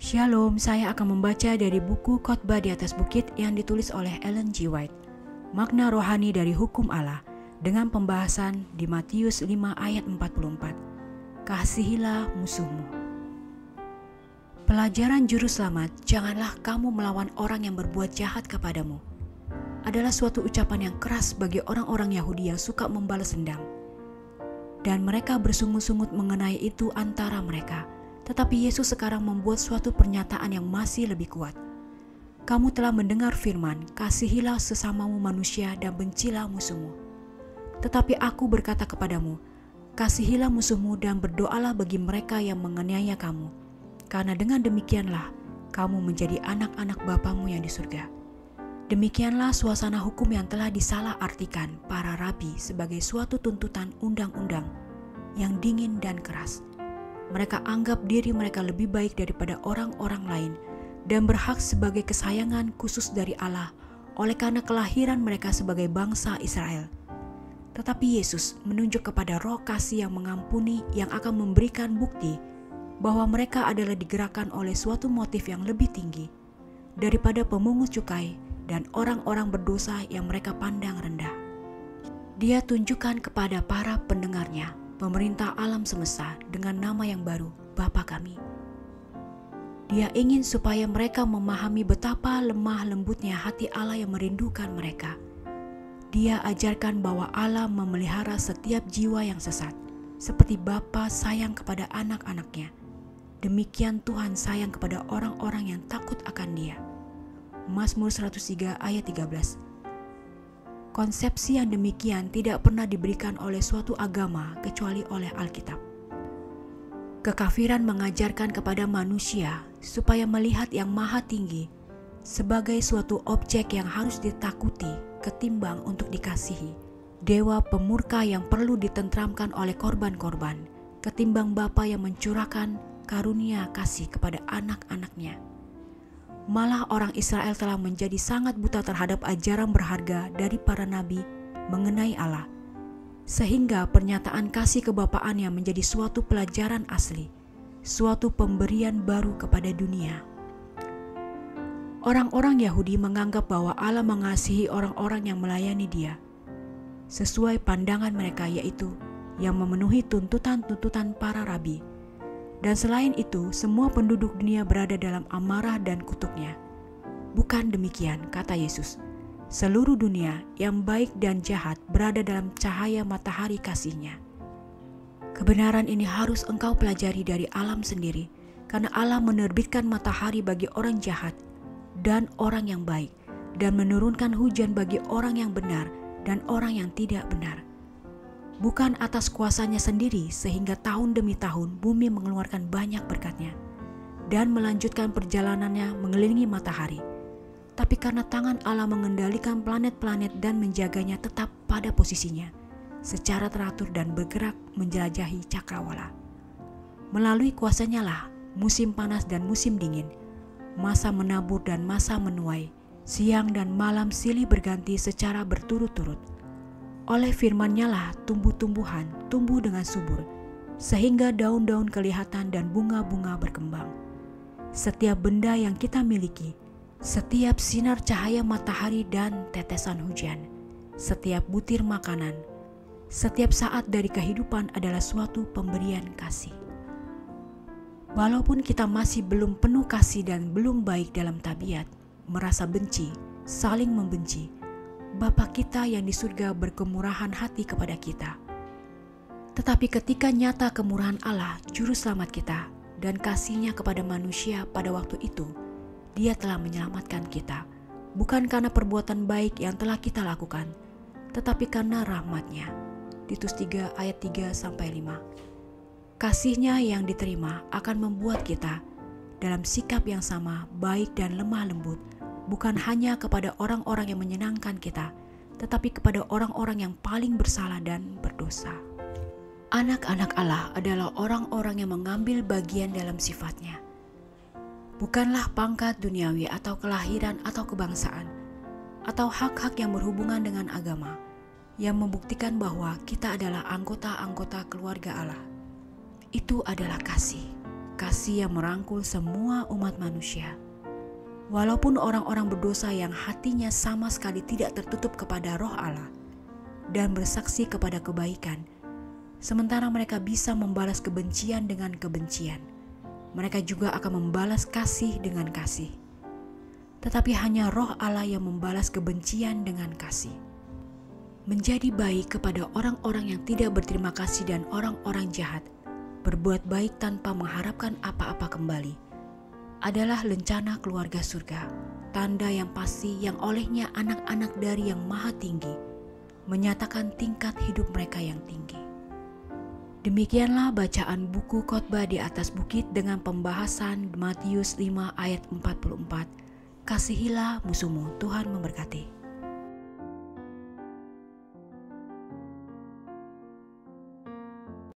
Shalom, saya akan membaca dari buku Khotbah di atas Bukit yang ditulis oleh Ellen G. White. Makna rohani dari hukum Allah dengan pembahasan di Matius 5 ayat 44. Kasihilah musuhmu. Pelajaran juru selamat, janganlah kamu melawan orang yang berbuat jahat kepadamu, adalah suatu ucapan yang keras bagi orang-orang Yahudi yang suka membalas dendam. Dan mereka bersungut-sungut mengenai itu antara mereka. Tetapi Yesus sekarang membuat suatu pernyataan yang masih lebih kuat. Kamu telah mendengar firman, kasihilah sesamamu manusia dan bencilah musuhmu. Tetapi aku berkata kepadamu, kasihilah musuhmu dan berdoalah bagi mereka yang menganiaya kamu. Karena dengan demikianlah kamu menjadi anak-anak Bapamu yang di surga. Demikianlah suasana hukum yang telah disalah-artikan para rabi sebagai suatu tuntutan undang-undang yang dingin dan keras. Mereka anggap diri mereka lebih baik daripada orang-orang lain dan berhak sebagai kesayangan khusus dari Allah oleh karena kelahiran mereka sebagai bangsa Israel. Tetapi Yesus menunjuk kepada roh kasih yang mengampuni yang akan memberikan bukti bahwa mereka adalah digerakkan oleh suatu motif yang lebih tinggi daripada pemungut cukai dan orang-orang berdosa yang mereka pandang rendah. Dia tunjukkan kepada para pendengarnya pemerintah alam semesta dengan nama yang baru, Bapa kami. Dia ingin supaya mereka memahami betapa lemah lembutnya hati Allah yang merindukan mereka. Dia ajarkan bahwa Allah memelihara setiap jiwa yang sesat, seperti Bapa sayang kepada anak-anaknya. Demikian Tuhan sayang kepada orang-orang yang takut akan Dia. Mazmur 103 ayat 13. Konsepsi yang demikian tidak pernah diberikan oleh suatu agama kecuali oleh Alkitab. Kekafiran mengajarkan kepada manusia supaya melihat yang maha tinggi sebagai suatu objek yang harus ditakuti ketimbang untuk dikasihi. Dewa pemurka yang perlu ditentramkan oleh korban-korban ketimbang Bapa yang mencurahkan karunia kasih kepada anak-anaknya. Malah orang Israel telah menjadi sangat buta terhadap ajaran berharga dari para nabi mengenai Allah, sehingga pernyataan kasih kebapaannya menjadi suatu pelajaran asli, suatu pemberian baru kepada dunia. Orang-orang Yahudi menganggap bahwa Allah mengasihi orang-orang yang melayani Dia, sesuai pandangan mereka, yaitu yang memenuhi tuntutan-tuntutan para rabi. Dan selain itu, semua penduduk dunia berada dalam amarah dan kutuknya. Bukan demikian, kata Yesus. Seluruh dunia yang baik dan jahat berada dalam cahaya matahari kasih-Nya. Kebenaran ini harus engkau pelajari dari alam sendiri, karena Allah menerbitkan matahari bagi orang jahat dan orang yang baik, dan menurunkan hujan bagi orang yang benar dan orang yang tidak benar. Bukan atas kuasanya sendiri sehingga tahun demi tahun bumi mengeluarkan banyak berkatnya dan melanjutkan perjalanannya mengelilingi matahari. Tapi karena tangan Allah mengendalikan planet-planet dan menjaganya tetap pada posisinya secara teratur dan bergerak menjelajahi cakrawala. Melalui kuasanya lah musim panas dan musim dingin, masa menabur dan masa menuai, siang dan malam silih berganti secara berturut-turut. Oleh firman-Nya lah tumbuh-tumbuhan tumbuh dengan subur, sehingga daun-daun kelihatan dan bunga-bunga berkembang. Setiap benda yang kita miliki, setiap sinar cahaya matahari dan tetesan hujan, setiap butir makanan, setiap saat dari kehidupan adalah suatu pemberian kasih. Walaupun kita masih belum penuh kasih dan belum baik dalam tabiat, merasa benci, saling membenci, Bapa kita yang di surga berkemurahan hati kepada kita. Tetapi ketika nyata kemurahan Allah, Juru Selamat kita, dan kasih-Nya kepada manusia pada waktu itu, Dia telah menyelamatkan kita, bukan karena perbuatan baik yang telah kita lakukan, tetapi karena rahmat-Nya. Titus 3 ayat 3-5. Kasih-Nya yang diterima akan membuat kita dalam sikap yang sama, baik dan lemah lembut, bukan hanya kepada orang-orang yang menyenangkan kita, tetapi kepada orang-orang yang paling bersalah dan berdosa. Anak-anak Allah adalah orang-orang yang mengambil bagian dalam sifat-Nya. Bukanlah pangkat duniawi atau kelahiran atau kebangsaan, atau hak-hak yang berhubungan dengan agama, yang membuktikan bahwa kita adalah anggota-anggota keluarga Allah. Itu adalah kasih. kasih yang merangkul semua umat manusia. Walaupun orang-orang berdosa yang hatinya sama sekali tidak tertutup kepada Roh Allah dan bersaksi kepada kebaikan, sementara mereka bisa membalas kebencian dengan kebencian, mereka juga akan membalas kasih dengan kasih. Tetapi hanya Roh Allah yang membalas kebencian dengan kasih. Menjadi baik kepada orang-orang yang tidak berterima kasih dan orang-orang jahat, berbuat baik tanpa mengharapkan apa-apa kembali, adalah lencana keluarga surga, tanda yang pasti yang olehnya anak-anak dari Yang Maha Tinggi menyatakan tingkat hidup mereka yang tinggi. Demikianlah bacaan buku Khotbah di atas bukit dengan pembahasan Matius 5 ayat 44. Kasihilah musuhmu. Tuhan memberkati.